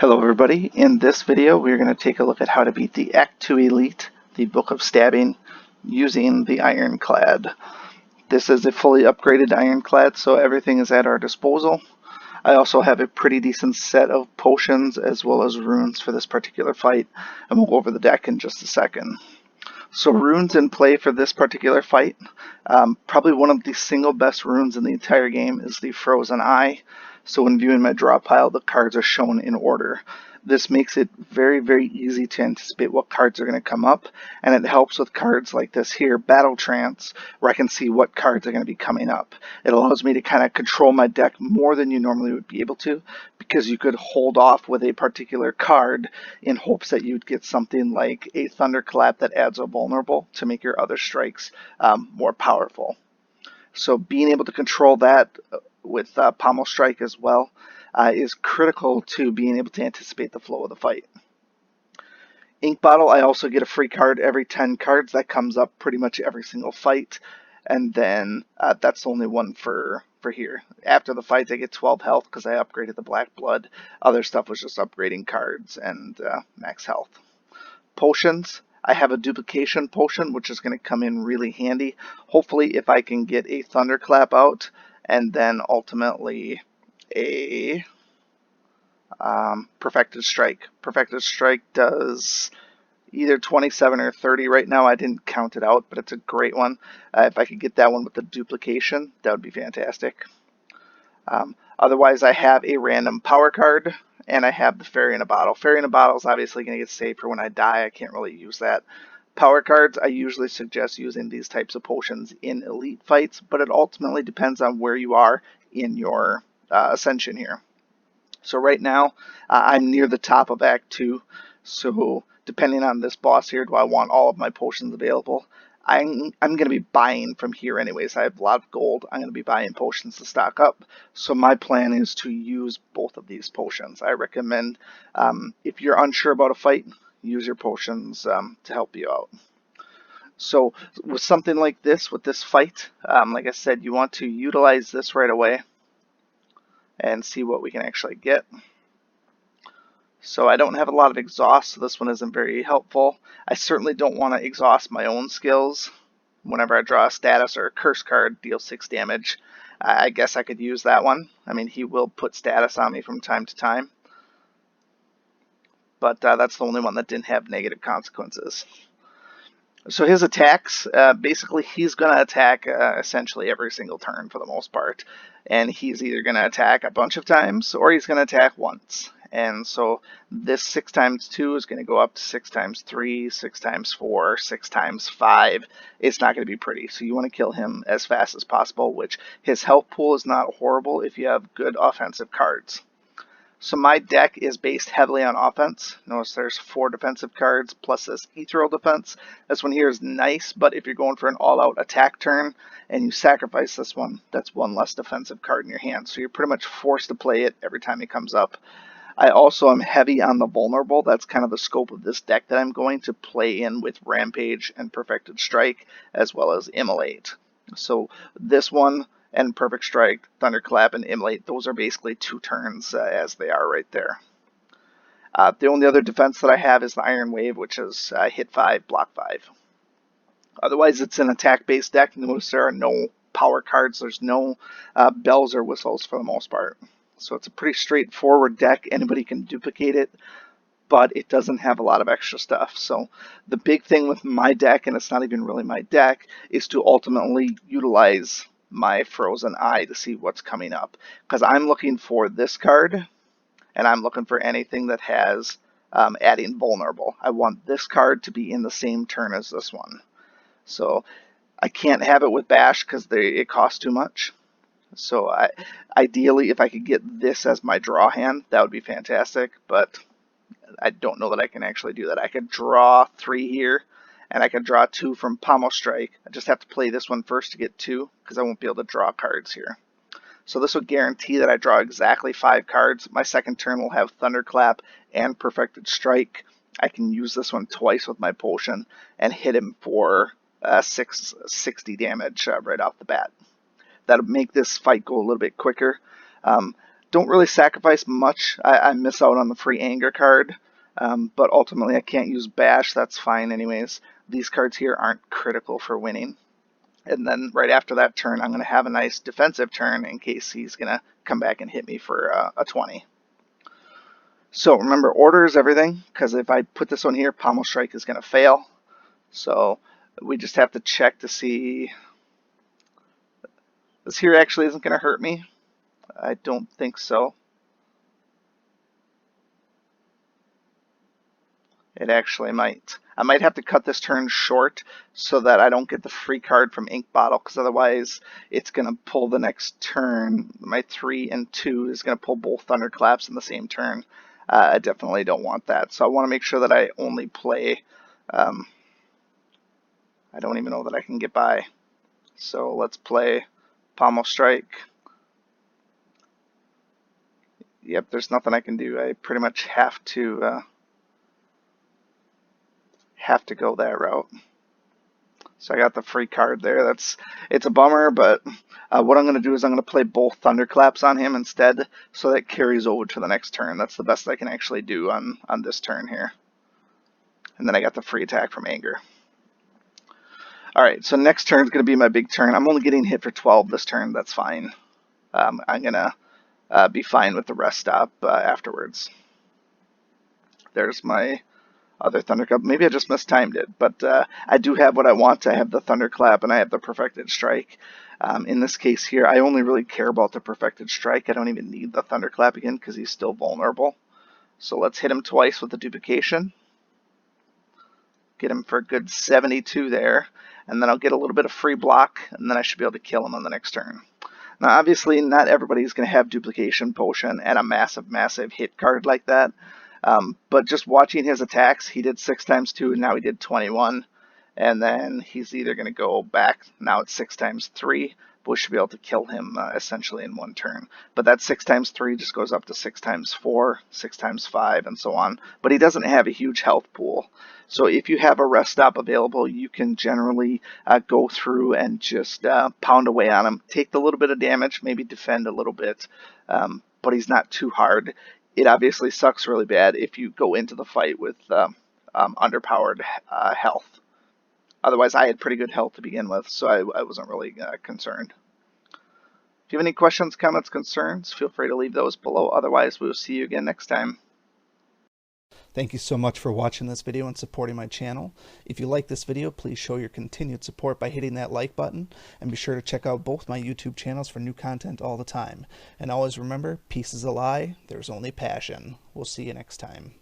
Hello everybody, in this video we're going to take a look at how to beat the Act 2 Elite, the Book of Stabbing, using the Ironclad. This is a fully upgraded Ironclad, so everything is at our disposal. I also have a pretty decent set of potions as well as runes for this particular fight, and we'll go over the deck in just a second. So runes in play for this particular fight. Probably one of the single best runes in the entire game is the Frozen Eye. So when viewing my draw pile, the cards are shown in order. This makes it very, very easy to anticipate what cards are going to come up, and it helps with cards like this here, Battle Trance, where I can see what cards are going to be coming up. It allows me to kind of control my deck more than you normally would be able to, because you could hold off with a particular card in hopes that you'd get something like a Thunderclap that adds a vulnerable to make your other strikes more powerful. So being able to control that with Pommel Strike as well is critical to being able to anticipate the flow of the fight. Ink Bottle, I also get a free card every 10 cards. That comes up pretty much every single fight. And then that's the only one for here. After the fight, I get 12 health because I upgraded the Black Blood. Other stuff was just upgrading cards and max health. Potions, I have a duplication potion, which is going to come in really handy. Hopefully, if I can get a Thunderclap out, and then ultimately a Perfected Strike. Perfected Strike does either 27 or 30 right now. I didn't count it out, but it's a great one. If I could get that one with the duplication, that would be fantastic. Otherwise, I have a random power card, and I have the Fairy in a Bottle. Fairy in a Bottle is obviously going to get saved for when I die. I can't really use that. Power cards, I usually suggest using these types of potions in elite fights, but it ultimately depends on where you are in your ascension here. So right now, I'm near the top of Act 2, so depending on this boss here, do I want all of my potions available? I'm going to be buying from here anyways. I have a lot of gold. I'm going to be buying potions to stock up. So my plan is to use both of these potions. I recommend if you're unsure about a fight, use your potions to help you out. So with something like this, with this fight, like I said, you want to utilize this right away and see what we can actually get. So I don't have a lot of exhaust, so this one isn't very helpful. I certainly don't want to exhaust my own skills. Whenever I draw a status or a curse card, deal 6 damage. I guess I could use that one. I mean, he will put status on me from time to time. But that's the only one that didn't have negative consequences. So his attacks, basically he's going to attack essentially every single turn for the most part. And he's either going to attack a bunch of times or he's going to attack once. And so this 6 times 2 is going to go up to 6 times 3, 6 times 4, 6 times 5. It's not going to be pretty. So you want to kill him as fast as possible, which his health pool is not horrible if you have good offensive cards. So my deck is based heavily on offense. Notice there's 4 defensive cards plus this ethereal defense. This one here is nice, but if you're going for an all-out attack turn and you sacrifice this one, that's 1 less defensive card in your hand. So you're pretty much forced to play it every time it comes up. I also am heavy on the vulnerable. That's kind of the scope of this deck that I'm going to play in with Rampage and Perfected Strike as well as Immolate. So this one and Perfect Strike, Thunderclap, and Immolate, those are basically 2 turns as they are right there. The only other defense that I have is the Iron Wave, which is hit 5, block 5. Otherwise, it's an attack-based deck. Notice there are no power cards. There's no bells or whistles for the most part. So it's a pretty straightforward deck. Anybody can duplicate it, but it doesn't have a lot of extra stuff. So the big thing with my deck, and it's not even really my deck, is to ultimately utilize my Frozen Eye to see what's coming up. Because I'm looking for this card, and I'm looking for anything that has adding vulnerable. I want this card to be in the same turn as this one. So I can't have it with Bash because it costs too much. So ideally, if I could get this as my draw hand, that would be fantastic. But I don't know that I can actually do that. I could draw 3 here, and I could draw 2 from Pommel Strike. I just have to play this one first to get 2, because I won't be able to draw cards here. So this would guarantee that I draw exactly 5 cards. My second turn will have Thunderclap and Perfected Strike. I can use this one twice with my potion and hit him for 660 damage right off the bat. That'll make this fight go a little bit quicker. don't really sacrifice much. I miss out on the free anger card, but ultimately I can't use bash. That's fine anyways. These cards here aren't critical for winning. And then right after that turn, I'm going to have a nice defensive turn in case he's going to come back and hit me for a 20. So remember, order is everything, because if I put this one here, Pommel Strike is going to fail. So we just have to check to see. This here actually isn't going to hurt me. I don't think so. It actually might. I might have to cut this turn short so that I don't get the free card from Ink Bottle, because otherwise it's going to pull the next turn. My 3 and 2 is going to pull both Thunderclaps in the same turn. I definitely don't want that. So I want to make sure that I only play... I don't even know that I can get by. So let's play Pommel Strike. Yep, there's nothing I can do. I pretty much have to go that route. So I got the free card there. It's a bummer, but what I'm going to do is I'm going to play both Thunderclaps on him instead, so that carries over to the next turn. That's the best I can actually do on this turn here. And then I got the free attack from Anger. Alright, so next turn is going to be my big turn. I'm only getting hit for 12 this turn. That's fine. I'm going to be fine with the rest stop afterwards. There's my other Thunderclap. Maybe I just mistimed it, but I do have what I want. I have the Thunderclap and I have the Perfected Strike. In this case here, I only really care about the Perfected Strike. I don't even need the Thunderclap again because he's still vulnerable. So let's hit him twice with the duplication. Get him for a good 72 there, and then I'll get a little bit of free block, and then I should be able to kill him on the next turn. Now obviously not everybody's going to have Duplication Potion and a massive hit card like that. But just watching his attacks, he did 6 times 2, and now he did 21. And then he's either going to go back, now it's 6 times 3, but we should be able to kill him essentially in one turn. But that 6 times 3 just goes up to 6 times 4, 6 times 5, and so on. But he doesn't have a huge health pool. So if you have a rest stop available, you can generally go through and just pound away on him. Take the little bit of damage, maybe defend a little bit, but he's not too hard. It obviously sucks really bad if you go into the fight with underpowered health. Otherwise, I had pretty good health to begin with, so I wasn't really concerned. If you have any questions, comments, concerns, feel free to leave those below. Otherwise, we will see you again next time. Thank you so much for watching this video and supporting my channel. If you like this video, please show your continued support by hitting that like button, and be sure to check out both my YouTube channels for new content all the time. And always remember, peace is a lie, there's only passion. We'll see you next time.